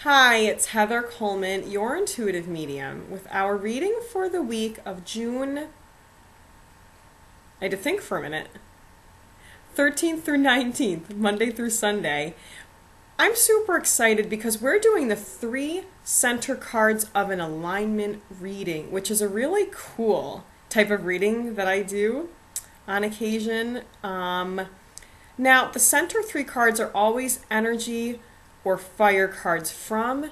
Hi, it's Heather Coleman, your intuitive medium, with our reading for the week of June. I had to think for a minute. 13th through 19th, Monday through Sunday. I'm super excited because we're doing the three center cards of an alignment reading, which is a really cool type of reading that I do on occasion. Now, the center three cards are always energy or fire cards from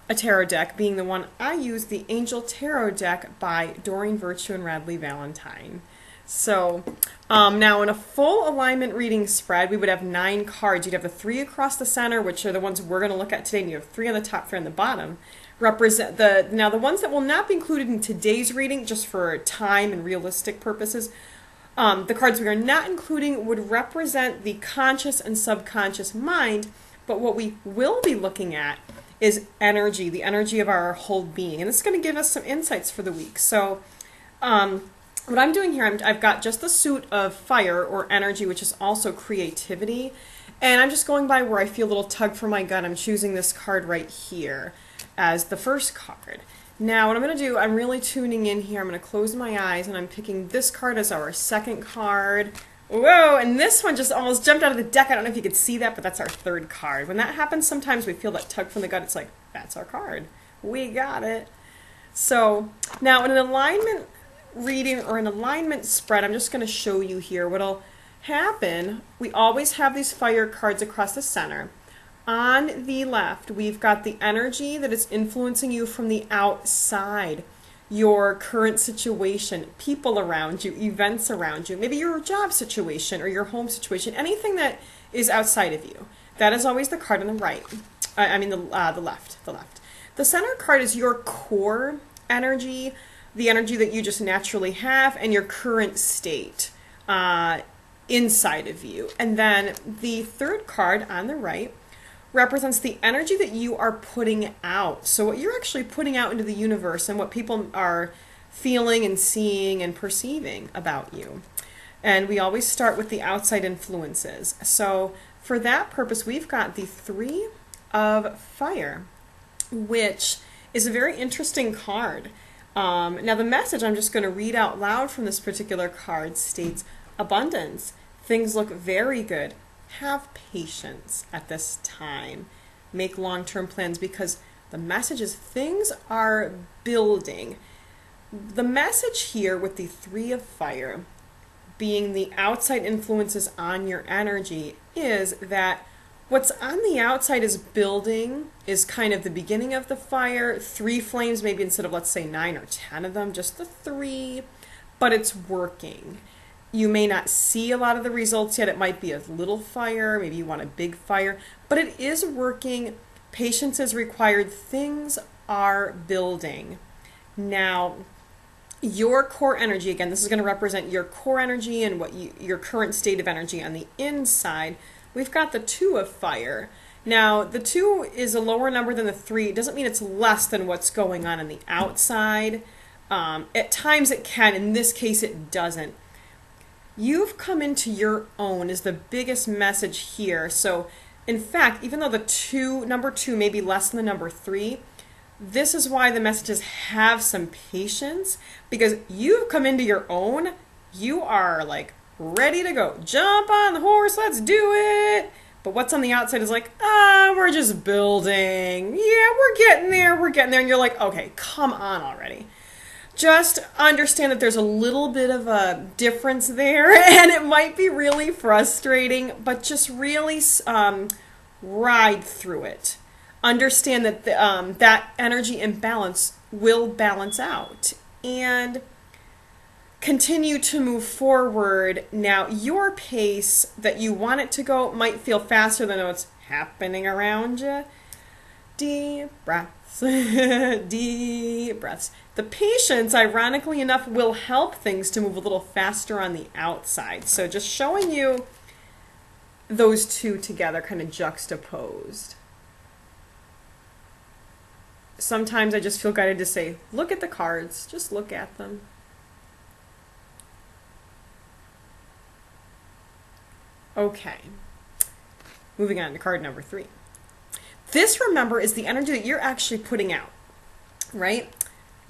a tarot deck, being the one I use, the Angel Tarot deck by Doreen Virtue and Radleigh Valentine. So now in a full alignment reading spread, we would have 9 cards. You'd have the 3 across the center, which are the ones we're going to look at today, and you have 3 on the top, 3 on the bottom. Represent the ones that will not be included in today's reading, just for time and realistic purposes. The cards we are not including would represent the conscious and subconscious mind, but what we will be looking at is energy, the energy of our whole being. And this is going to give us some insights for the week. So what I'm doing here, I've got just the suit of fire or energy, which is also creativity. And I'm just going by where I feel a little tug from my gut. I'm choosing this card right here as the first card. Now, what I'm going to do, I'm really tuning in here. I'm going to close my eyes, and I'm picking this card as our second card. Whoa, and this one just almost jumped out of the deck. I don't know if you could see that, but that's our third card. When that happens, sometimes we feel that tug from the gut. It's like, that's our card. We got it. So, now in an alignment reading or an alignment spread, I'm just going to show you here what'll happen. We always have these fire cards across the center. On the left, we've got the energy that is influencing you from the outside, your current situation, people around you, events around you, maybe your job situation or your home situation, anything that is outside of you. That is always the card on the right. The left. The center card is your core energy, the energy that you just naturally have, and your current state inside of you. And then the third card on the right represents the energy that you are putting out. So what you're actually putting out into the universe and what people are feeling and seeing and perceiving about you. And we always start with the outside influences. So for that purpose, we've got the 3 of Fire, which is a very interesting card. Now the message I'm just going to read out loud from this particular card states, abundance. Things look very good. Have patience at this time. Make long-term plans, because the message is things are building. The message here with the 3 of Fire being the outside influences on your energy is that what's on the outside is building, is kind of the beginning of the fire. 3 flames, maybe instead of, let's say, 9 or 10 of them, just the 3, but it's working. You may not see a lot of the results yet. It might be a little fire. Maybe you want a big fire. But it is working. Patience is required. Things are building. Now, your core energy, again, this is going to represent your core energy and what your current state of energy on the inside. We've got the 2 of Fire. Now, the 2 is a lower number than the 3. It doesn't mean it's less than what's going on the outside. At times it can. In this case, it doesn't. You've come into your own is the biggest message here. So, in fact, even though the number 2 may be less than the number 3, this is why the messages have some patience, because you've come into your own. You are like ready to go. Jump on the horse, let's do it. But what's on the outside is like, we're just building. Yeah, we're getting there. And you're like, okay, come on already. Just understand that there's a little bit of a difference there, and it might be really frustrating, but just really ride through it. Understand that that energy imbalance will balance out, and continue to move forward. Now, your pace that you want it to go might feel faster than what's happening around you. Deep breaths. Deep breaths. The patience, ironically enough, will help things to move a little faster on the outside. So just showing you those 2 together, kind of juxtaposed. Sometimes I just feel guided to say, look at the cards. Just look at them. Okay. Moving on to card number 3. This, remember, is the energy that you're actually putting out, right?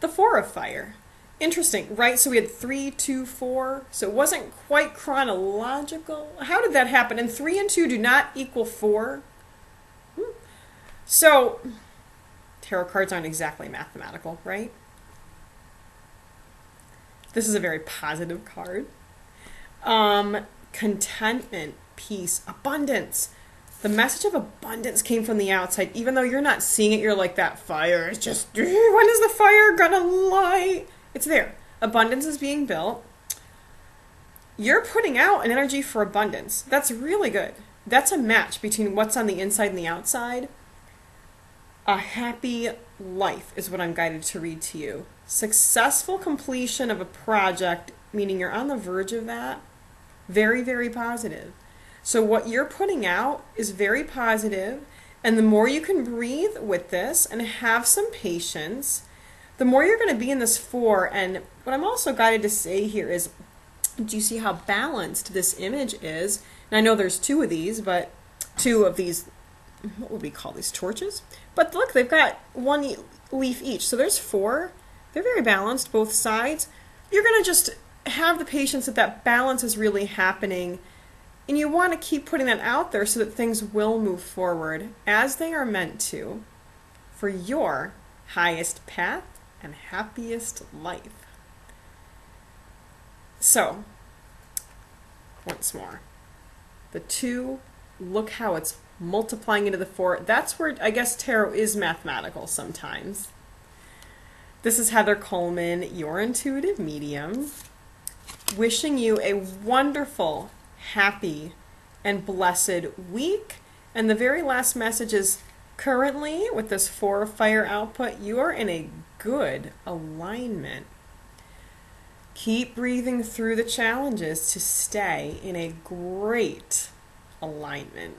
The Four of Fire. Interesting, right? So we had 3, 2, 4. So it wasn't quite chronological. How did that happen? And 3 and 2 do not equal 4. So tarot cards aren't exactly mathematical, right? This is a very positive card. Contentment, peace, abundance. The message of abundance came from the outside. Even though you're not seeing it, you're like, that fire is just, when is the fire gonna light? It's there. Abundance is being built. You're putting out an energy for abundance. That's really good. That's a match between what's on the inside and the outside. A happy life is what I'm guided to read to you. Successful completion of a project, meaning you're on the verge of that. Very, very positive. So what you're putting out is very positive, and the more you can breathe with this and have some patience, the more you're going to be in this 4. And what I'm also guided to say here is, do you see how balanced this image is? And I know there's 2 of these, but 2 of these, what would we call these, torches? But look, they've got 1 leaf each. So there's 4. They're very balanced, both sides. You're going to just have the patience that that balance is really happening. And you want to keep putting that out there so that things will move forward as they are meant to for your highest path and happiest life. So, once more, the 2, look how it's multiplying into the 4. That's where I guess tarot is mathematical sometimes. This is Heather Coleman, your intuitive medium, wishing you a wonderful, happy, and blessed week. And the very last message is, currently, with this 4 of Fire output, you are in a good alignment. Keep breathing through the challenges to stay in a great alignment.